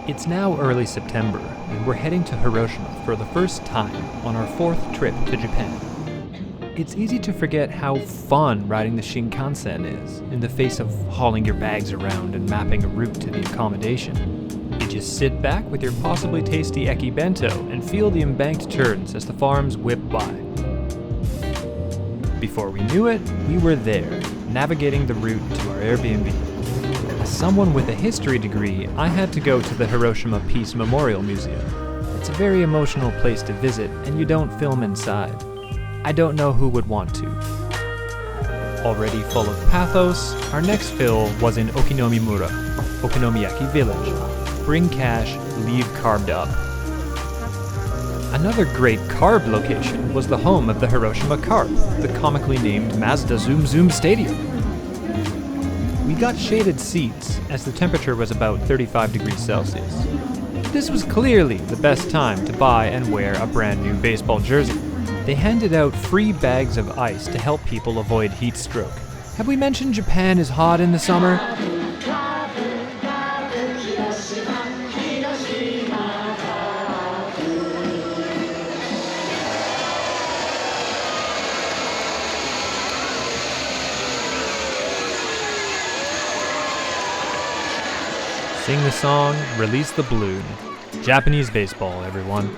It's now early September, and we're heading to Hiroshima for the first time on our 4th trip to Japan. It's easy to forget how fun riding the Shinkansen is, in the face of hauling your bags around and mapping a route to the accommodation. You just sit back with your possibly tasty eki bento and feel the embanked turns as the farms whip by. Before we knew it, we were there, navigating the route to our Airbnb. As someone with a history degree, I had to go to the Hiroshima Peace Memorial Museum. It's a very emotional place to visit, and you don't film inside. I don't know who would want to. Already full of pathos, our next fill was in Okonomiyaki village. Bring cash, leave carved up. Another great carb location was the home of the Hiroshima Carp, the comically named Mazda Zoom Zoom Stadium. We got shaded seats as the temperature was about 35 degrees Celsius. This was clearly the best time to buy and wear a brand new baseball jersey. They handed out free bags of ice to help people avoid heat stroke. Have we mentioned Japan is hot in the summer? Sing the song, release the balloon. Japanese baseball, everyone.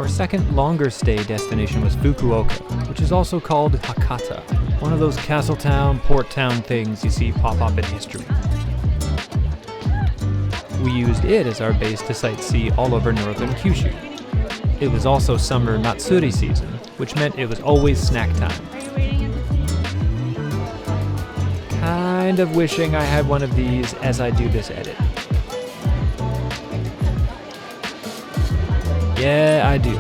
Our second longer stay destination was Fukuoka, which is also called Hakata, one of those castle town, port town things you see pop up in history. We used it as our base to sightsee all over northern Kyushu. It was also summer Matsuri season, which meant it was always snack time. Kind of wishing I had one of these as I do this edit. Yeah, I do.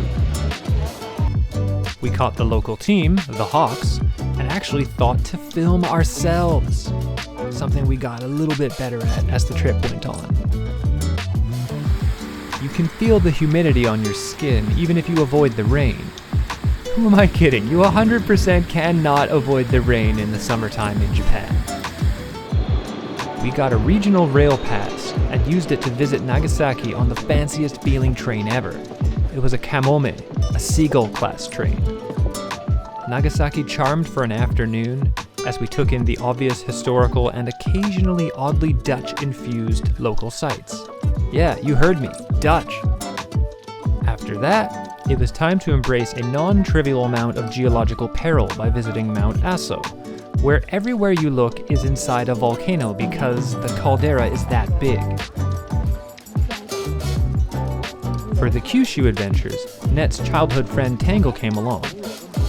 We caught the local team, the Hawks, and actually thought to film ourselves. Something we got a little bit better at as the trip went on. You can feel the humidity on your skin even if you avoid the rain. Who am I kidding? You 100% cannot avoid the rain in the summertime in Japan. We got a regional rail pass and used it to visit Nagasaki on the fanciest feeling train ever. It was a Kamome, a Seagull-class train. Nagasaki charmed for an afternoon as we took in the obvious historical and occasionally oddly Dutch-infused local sights. Yeah, you heard me, Dutch. After that, it was time to embrace a non-trivial amount of geological peril by visiting Mount Aso, where everywhere you look is inside a volcano because the caldera is that big. For the Kyushu adventures, Net's childhood friend Tangle came along.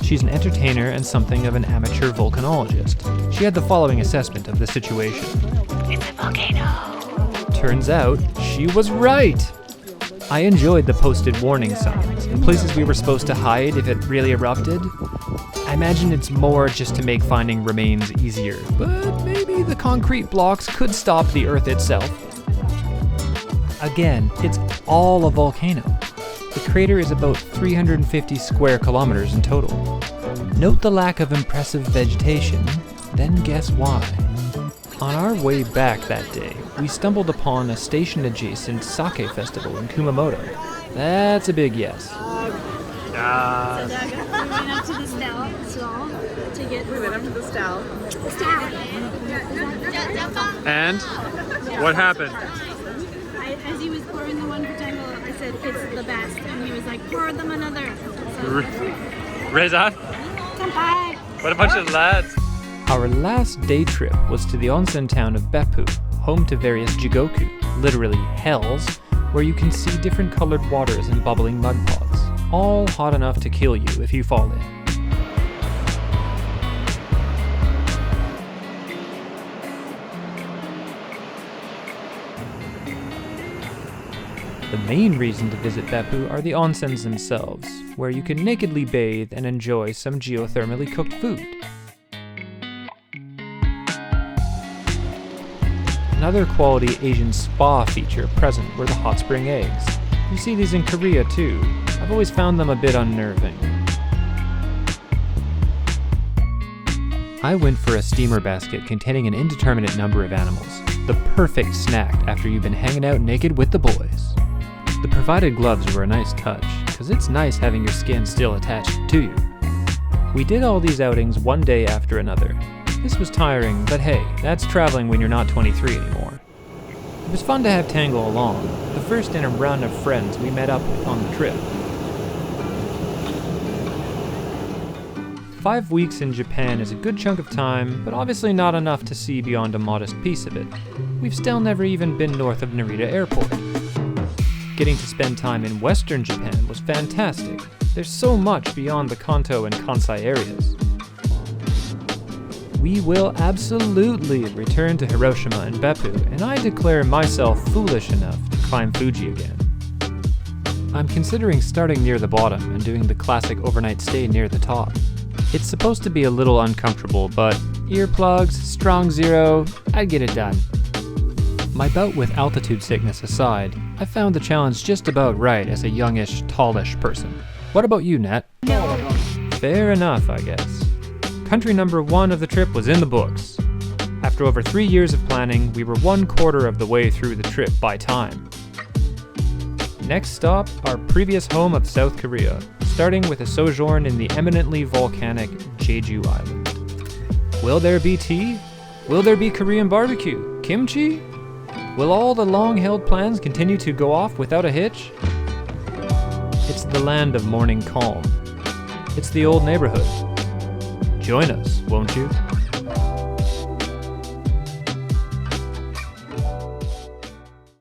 She's an entertainer and something of an amateur volcanologist. She had the following assessment of the situation. It's a volcano. Turns out, she was right! I enjoyed the posted warning signs, the places we were supposed to hide if it really erupted. I imagine it's more just to make finding remains easier, but maybe the concrete blocks could stop the Earth itself. Again, it's all a volcano. The crater is about 350 square kilometers in total. Note the lack of impressive vegetation, then guess why. On our way back that day, we stumbled upon a station-adjacent sake festival in Kumamoto. That's a big yes. We went up to the stall to get. We went up to the stall. And what happened? As he was pouring the one for Tango, I said it's the best, and he was like, pour them another. So, Reza? Kanpai! What a bunch of lads. Our last day trip was to the onsen town of Beppu, home to various Jigoku, literally hells, where you can see different colored waters and bubbling mud pods, all hot enough to kill you if you fall in. The main reason to visit Beppu are the onsens themselves, where you can nakedly bathe and enjoy some geothermally cooked food. Another quality Asian spa feature present were the hot spring eggs. You see these in Korea too. I've always found them a bit unnerving. I went for a steamer basket containing an indeterminate number of animals, the perfect snack after you've been hanging out naked with the boys. The provided gloves were a nice touch, because it's nice having your skin still attached to you. We did all these outings one day after another. This was tiring, but hey, that's traveling when you're not 23 anymore. It was fun to have Tangle along, the first in a run of friends we met up with on the trip. 5 weeks in Japan is a good chunk of time, but obviously not enough to see beyond a modest piece of it. We've still never even been north of Narita Airport. Getting to spend time in Western Japan was fantastic. There's so much beyond the Kanto and Kansai areas. We will absolutely return to Hiroshima and Beppu, and I declare myself foolish enough to climb Fuji again. I'm considering starting near the bottom and doing the classic overnight stay near the top. It's supposed to be a little uncomfortable, but earplugs, strong zero, I'd get it done. My bout with altitude sickness aside, I found the challenge just about right as a youngish, tallish person. What about you, Nat? Fair enough, I guess. Country number 1 of the trip was in the books. After over 3 years of planning, we were 1/4 of the way through the trip by time. Next stop, our previous home of South Korea, starting with a sojourn in the eminently volcanic Jeju Island. Will there be tea? Will there be Korean barbecue? Kimchi? Will all the long-held plans continue to go off without a hitch? It's the land of morning calm. It's the old neighborhood. Join us, won't you?